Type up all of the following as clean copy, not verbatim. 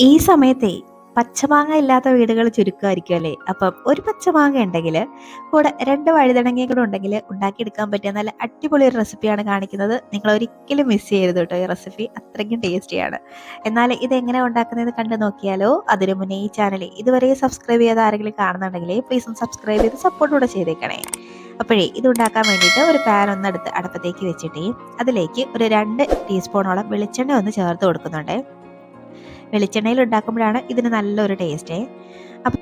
ഈ സമയത്തെ പച്ചമാങ്ങ ഇല്ലാത്ത വീടുകൾ ചുരുക്കമായിരിക്കും അല്ലേ? അപ്പം ഒരു പച്ചമാങ്ങ ഉണ്ടെങ്കിൽ കൂടെ 2 വഴുതനങ്ങയും കൂടെ ഉണ്ടെങ്കിൽ ഉണ്ടാക്കിയെടുക്കാൻ പറ്റിയ നല്ല അടിപൊളി ഒരു റെസിപ്പിയാണ് കാണിക്കുന്നത്. നിങ്ങൾ ഒരിക്കലും മിസ് ചെയ്യരുത് കേട്ടോ. ഈ റെസിപ്പി അത്രയ്ക്കും ടേസ്റ്റിയാണ്. എന്നാൽ ഇതെങ്ങനെ ഉണ്ടാക്കുന്നതെന്ന് കണ്ടു നോക്കിയാലോ? അതിനു മുന്നേ ഈ ചാനൽ ഇതുവരെ സബ്സ്ക്രൈബ് ചെയ്യാതെ ആരെങ്കിലും കാണുന്നുണ്ടെങ്കിൽ പ്ലീസ് ഒന്ന് സബ്സ്ക്രൈബ് ചെയ്ത് സപ്പോർട്ട് കൂടെ ചെയ്തേക്കണേ. അപ്പോഴേ ഇത് ഉണ്ടാക്കാൻ വേണ്ടിയിട്ട് ഒരു പാൻ ഒന്നെടുത്ത് അടുപ്പത്തേക്ക് വെച്ചിട്ട് അതിലേക്ക് ഒരു 2 ടീസ്പൂണോളം വെളിച്ചെണ്ണ ഒന്ന് ചേർത്ത് കൊടുക്കുന്നുണ്ട്. വെളിച്ചെണ്ണയിൽ ഉണ്ടാക്കുമ്പോഴാണ് ഇതിന് നല്ലൊരു ടേസ്റ്റ്. അപ്പം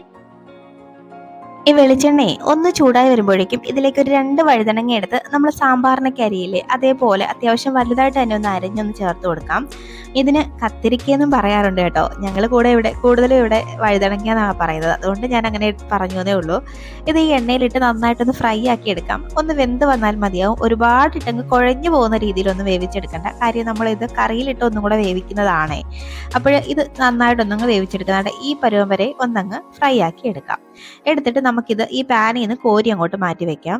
ഈ വെളിച്ചെണ്ണയെ ഒന്ന് ചൂടായി വരുമ്പോഴേക്കും ഇതിലേക്ക് ഒരു 2 വഴുതനങ്ങ എടുത്ത് നമ്മൾ സാമ്പാറിനൊക്കെ അരിയില്ലേ, അതേപോലെ അത്യാവശ്യം വലുതായിട്ട് തന്നെ ഒന്ന് അരിഞ്ഞൊന്ന് ചേർത്ത് കൊടുക്കാം. ഇതിന് കത്തിരിക്കയെന്നും പറയാറുണ്ട് കേട്ടോ. ഞങ്ങൾ കൂടുതലും ഇവിടെ വഴുതനങ്ങ എന്നാണ് പറയുന്നത്, അതുകൊണ്ട് ഞാൻ അങ്ങനെ പറഞ്ഞു എന്നേ ഉള്ളൂ. ഇത് ഈ എണ്ണയിലിട്ട് നന്നായിട്ടൊന്ന് ഫ്രൈ ആക്കി എടുക്കാം. ഒന്ന് വെന്ത് വന്നാൽ മതിയാവും. ഒരുപാട് ഇട്ടങ്ങ് കുഴഞ്ഞു പോകുന്ന രീതിയിലൊന്ന് വേവിച്ചെടുക്കണ്ട. കാര്യം നമ്മളിത് കറിയിലിട്ട് ഒന്നും കൂടെ വേവിക്കുന്നതാണേ. അപ്പോൾ ഇത് നന്നായിട്ടൊന്നങ്ങ് വേവിച്ചെടുക്കുന്നുണ്ട്. ഈ പരുവം വരെ ഒന്നങ്ങ് ഫ്രൈ ആക്കി എടുക്കാം. എടുത്തിട്ട് നമുക്കിത് ഈ പാനിൽ നിന്ന് കോരി അങ്ങോട്ട് മാറ്റി വെക്കാം.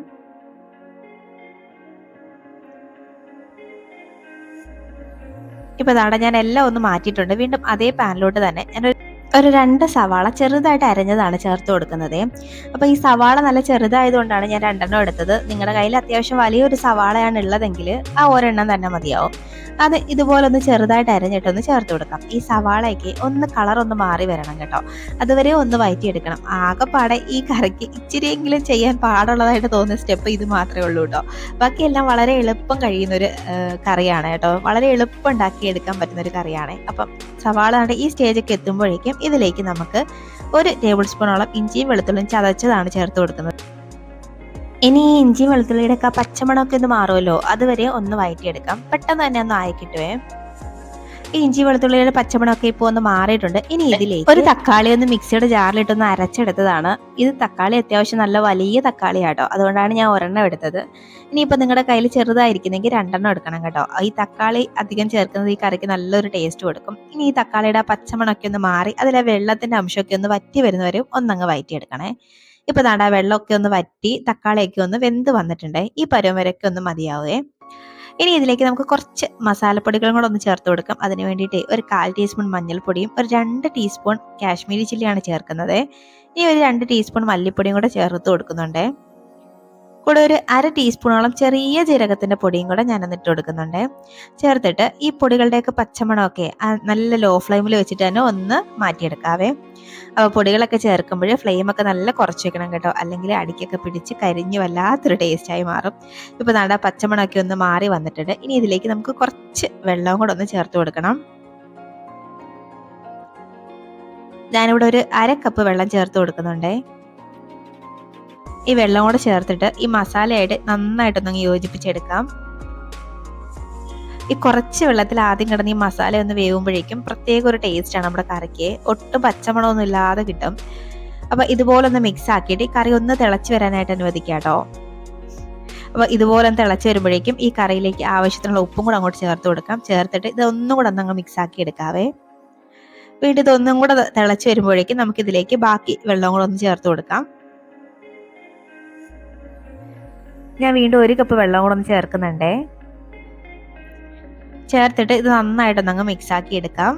ഇപ്പൊ ഇതാണ് ഞാൻ എല്ലാം ഒന്ന് മാറ്റിയിട്ടുണ്ട്. വീണ്ടും അതേ പാനിലോട്ട് തന്നെ ഞാൻ ഒരു 2 സവാള ചെറുതായിട്ട് അരിഞ്ഞതാണ് ചേർത്ത് കൊടുക്കുന്നത്. അപ്പോൾ ഈ സവാള നല്ല ചെറുതായതുകൊണ്ടാണ് ഞാൻ 2 എടുത്തത്. നിങ്ങളുടെ കയ്യിൽ അത്യാവശ്യം വലിയൊരു സവാളയാണ് ഉള്ളതെങ്കിൽ ആ ഒരെണ്ണം തന്നെ മതിയാവും. അത് ഇതുപോലെ ഒന്ന് ചെറുതായിട്ട് അരിഞ്ഞിട്ടൊന്ന് ചേർത്ത് കൊടുക്കാം. ഈ സവാളയ്ക്ക് ഒന്ന് കളർ ഒന്ന് മാറി വരണം കേട്ടോ. അതുവരെ ഒന്ന് വഴറ്റിയെടുക്കണം. ആകെപ്പാടെ ഈ കറിക്ക് ഇച്ചിരിയെങ്കിലും ചെയ്യാൻ പാടുള്ളതായിട്ട് തോന്നുന്ന സ്റ്റെപ്പ് ഇത് മാത്രമേ ഉള്ളൂ കേട്ടോ. ബാക്കിയെല്ലാം വളരെ എളുപ്പം കഴിയുന്നൊരു കറിയാണ് കേട്ടോ. വളരെ എളുപ്പം ഉണ്ടാക്കിയെടുക്കാൻ പറ്റുന്നൊരു കറിയാണ്. അപ്പം സവാള ഈ സ്റ്റേജൊക്കെ എത്തുമ്പോഴേക്കും ഇതിലേക്ക് നമുക്ക് 1 ടേബിൾ സ്പൂണോളം ഇഞ്ചിയും വെളുത്തുള്ളിയും ചതച്ചതാണ് ചേർത്ത് കൊടുക്കുന്നത്. ഇനി ഈ ഇഞ്ചിയും വെളുത്തുള്ളിയുടെ ഒക്കെ പച്ചമണമൊക്കെ ഒന്ന് മാറുമല്ലോ, അതുവരെ ഒന്ന് വഴറ്റിയെടുക്കാം. പെട്ടെന്ന് തന്നെ ഒന്ന് ആയി കിട്ടുവേ. ഈ ഇഞ്ചി വെളുത്തുള്ളിയുടെ പച്ചമണമൊക്കെ ഇപ്പോൾ ഒന്ന് മാറിയിട്ടുണ്ട്. ഇനി ഇതിലേക്ക് ഒരു തക്കാളി ഒന്ന് മിക്സിയുടെ ജാറിലിട്ടൊന്ന് അരച്ചെടുത്തതാണ്. ഇത് തക്കാളി അത്യാവശ്യം നല്ല വലിയ തക്കാളിയാട്ടോ, അതുകൊണ്ടാണ് ഞാൻ ഒരെണ്ണം എടുത്തത്. ഇനിയിപ്പോൾ നിങ്ങളുടെ കയ്യിൽ ചെറുതായിരിക്കുന്നെങ്കിൽ 2 എടുക്കണം കേട്ടോ. ഈ തക്കാളി അധികം ചേർക്കുന്നത് ഈ കറിക്ക് നല്ലൊരു ടേസ്റ്റ് കൊടുക്കും. ഇനി ഈ തക്കാളിയുടെ പച്ചമണമൊക്കെ ഒന്ന് മാറി അതിലെ വെള്ളത്തിന്റെ അംശമൊക്കെ ഒന്ന് വറ്റി വരുന്നവരും ഒന്നങ്ങ് വഴറ്റിയെടുക്കണേ. ഇപ്പൊ ദാ വെള്ളമൊക്കെ ഒന്ന് വറ്റി തക്കാളിയൊക്കെ ഒന്ന് വെന്ത് വന്നിട്ടുണ്ട്. ഈ പരുവം വരെയൊക്കെ ഒന്ന് മതിയാവേ. ഇനി ഇതിലേക്ക് നമുക്ക് കുറച്ച് മസാലപ്പൊടികളും കൂടെ ഒന്ന് ചേർത്ത് കൊടുക്കാം. അതിന് വേണ്ടിയിട്ട് ഒരു 1/4 ടീസ്പൂൺ മഞ്ഞൾപ്പൊടിയും ഒരു 2 ടീസ്പൂൺ കാശ്മീരി ചില്ലിയാണ് ചേർക്കുന്നത്. ഇനി ഒരു 2 ടീസ്പൂൺ മല്ലിപ്പൊടിയും കൂടെ ചേർത്ത് കൊടുക്കുന്നുണ്ട്. കൂടെ ഒരു 1/2 ടീസ്പൂണോളം ചെറിയ ജീരകത്തിന്റെ പൊടിയും കൂടെ ഞാനൊന്ന് ഇട്ട് കൊടുക്കുന്നുണ്ട്. ചേർത്തിട്ട് ഈ പൊടികളുടെയൊക്കെ പച്ചമണമൊക്കെ നല്ല ലോ ഫ്ലെയിമിൽ വെച്ചിട്ട് തന്നെ ഒന്ന് മാറ്റിയെടുക്കാവേ. അപ്പോൾ പൊടികളൊക്കെ ചേർക്കുമ്പോൾ ഫ്ലെയിമൊക്കെ നല്ല കുറച്ച് വെക്കണം കേട്ടോ, അല്ലെങ്കിൽ അടിക്കൊക്കെ പിടിച്ച് കരിഞ്ഞ് വല്ലാത്തൊരു ടേസ്റ്റായി മാറും. ഇപ്പോൾ നാട പച്ചമണമൊക്കെ ഒന്ന് മാറി വന്നിട്ടുണ്ട്. ഇനി ഇതിലേക്ക് നമുക്ക് കുറച്ച് വെള്ളവും കൂടെ ഒന്ന് ചേർത്ത് കൊടുക്കണം. ഞാനിവിടെ ഒരു 1/2 കപ്പ് വെള്ളം ചേർത്ത് കൊടുക്കുന്നുണ്ട്. ഈ വെള്ളം കൂടെ ചേർത്തിട്ട് ഈ മസാലയായിട്ട് നന്നായിട്ടൊന്ന് യോജിപ്പിച്ചെടുക്കാം. ഈ കുറച്ച് വെള്ളത്തിൽ ആദ്യം കിടന്ന് ഈ മസാല ഒന്ന് വേവുമ്പോഴേക്കും പ്രത്യേക ഒരു ടേസ്റ്റാണ് നമ്മുടെ കറിക്ക്. ഒട്ടും പച്ചമണമൊന്നും ഇല്ലാതെ കിട്ടും. അപ്പൊ ഇതുപോലെ ഒന്ന് മിക്സ് ആക്കിയിട്ട് ഈ കറി ഒന്ന് തിളച്ച് വരാനായിട്ട് അനുവദിക്കാം കേട്ടോ. അപ്പൊ ഇതുപോലെ ഒന്ന് തിളച്ച് വരുമ്പോഴേക്കും ഈ കറിയിലേക്ക് ആവശ്യത്തിനുള്ള ഉപ്പും കൂടെ അങ്ങോട്ട് ചേർത്ത് കൊടുക്കാം. ചേർത്തിട്ട് ഇതൊന്നും കൂടെ ഒന്നങ്ങ് മിക്സ് ആക്കി എടുക്കാവേ. വീണ്ടും ഇതൊന്നും കൂടെ തിളച്ച് വരുമ്പോഴേക്കും നമുക്ക് ഇതിലേക്ക് ബാക്കി വെള്ളം കൂടെ ഒന്ന് ചേർത്ത് കൊടുക്കാം. ഞാൻ വീണ്ടും 1 കപ്പ് വെള്ളം കൂടെ ഒന്ന് ചേർക്കുന്നുണ്ടേ. ചേർത്തിട്ട് ഇത് നന്നായിട്ടൊന്നങ്ങ് മിക്സ് ആക്കി എടുക്കാം.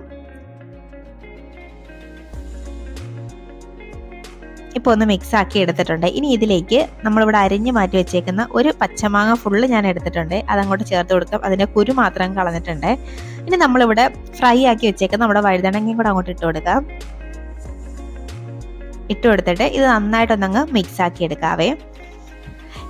ഇപ്പൊ ഒന്ന് മിക്സ് ആക്കി എടുത്തിട്ടുണ്ട്. ഇനി ഇതിലേക്ക് നമ്മളിവിടെ അരിഞ്ഞു മാറ്റി വെച്ചേക്കുന്ന ഒരു പച്ചമാങ്ങ ഫുള്ള് ഞാൻ എടുത്തിട്ടുണ്ട്. അതങ്ങോട്ട് ചേർത്ത് കൊടുക്കാം. അതിന്റെ കുരു മാത്രം കളഞ്ഞിട്ടുണ്ട്. ഇനി നമ്മളിവിടെ ഫ്രൈ ആക്കി വെച്ചേക്കുന്ന നമ്മുടെ വഴുതനങ്ങയും കൂടെ അങ്ങോട്ട് ഇട്ട് കൊടുക്കാം. ഇട്ട് കൊടുത്തിട്ട് ഇത് നന്നായിട്ടൊന്നങ്ങ് മിക്സ് ആക്കി എടുക്കാവേ.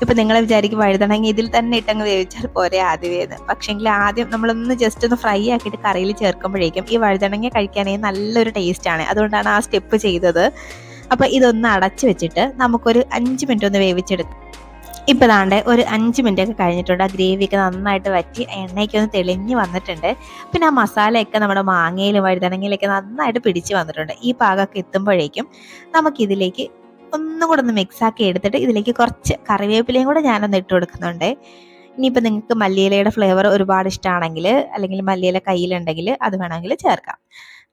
ഇപ്പൊ നിങ്ങൾ വിചാരിക്കും വഴുതനങ്ങ ഇതിൽ തന്നെ ഇട്ടങ്ങ് വേവിച്ചാൽ പോരെ ആദ്യമേന്ന്. പക്ഷെങ്കിൽ ആദ്യം നമ്മളൊന്ന് ജസ്റ്റ് ഒന്ന് ഫ്രൈ ആക്കിയിട്ട് കറിയിൽ ചേർക്കുമ്പോഴേക്കും ഈ വഴുതനങ്ങ കഴിക്കാനേ നല്ലൊരു ടേസ്റ്റ് ആണ്. അതുകൊണ്ടാണ് ആ സ്റ്റെപ്പ് ചെയ്തത്. അപ്പൊ ഇതൊന്ന് അടച്ചു വെച്ചിട്ട് നമുക്കൊരു 5 മിനിറ്റ് ഒന്ന് വേവിച്ചെടുക്കാം. ഇപ്പൊ ദാണ്ടെ ഒരു 5 മിനിറ്റ് ഒക്കെ കഴിഞ്ഞിട്ടുണ്ട്. ആ ഗ്രേവിയൊക്കെ നന്നായിട്ട് വറ്റി എണ്ണയൊക്കെ ഒന്ന് തെളിഞ്ഞ് വന്നിട്ടുണ്ട്. പിന്നെ ആ മസാലയൊക്കെ നമ്മുടെ മാങ്ങയിലും വഴുതനങ്ങയിലൊക്കെ നന്നായിട്ട് പിടിച്ച് വന്നിട്ടുണ്ട്. ഈ പാകമൊക്കെ എത്തുമ്പോഴേക്കും നമുക്കിതിലേക്ക് ഒന്നും കൂടെ ഒന്ന് മിക്സ് ആക്കി എടുത്തിട്ട് ഇതിലേക്ക് കുറച്ച് കറിവേപ്പിലയും കൂടെ ഞാനൊന്ന് ഇട്ട് കൊടുക്കുന്നുണ്ട്. ഇനിയിപ്പോൾ നിങ്ങൾക്ക് മല്ലിയിലയുടെ ഫ്ലേവർ ഒരുപാട് ഇഷ്ടമാണെങ്കിൽ അല്ലെങ്കിൽ മല്ലിയില കയ്യിലുണ്ടെങ്കിൽ അത് വേണമെങ്കിൽ ചേർക്കാം.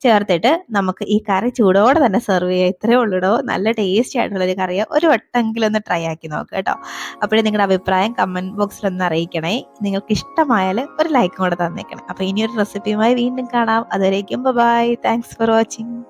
ചേർത്തിട്ട് നമുക്ക് ഈ കറി ചൂടോടെ തന്നെ സെർവ് ചെയ്യാം. ഇത്രയേ ഉള്ളൂടോ. നല്ല ടേസ്റ്റി ആയിട്ടുള്ളൊരു കറിയാണ്. ഒരു വട്ടമെങ്കിലും ഒന്ന് ട്രൈ ആക്കി നോക്കുക കേട്ടോ. അപ്പോഴേ നിങ്ങളുടെ അഭിപ്രായം കമൻറ്റ് ബോക്സിൽ ഒന്ന് അറിയിക്കണേ. നിങ്ങൾക്ക് ഇഷ്ടമായാൽ ഒരു ലൈക്കും കൂടെ തന്നേക്കണം. അപ്പോൾ ഇനിയൊരു റെസിപ്പിയുമായി വീണ്ടും കാണാം. അതുവരേക്കും ബൈ. Thanks for watching.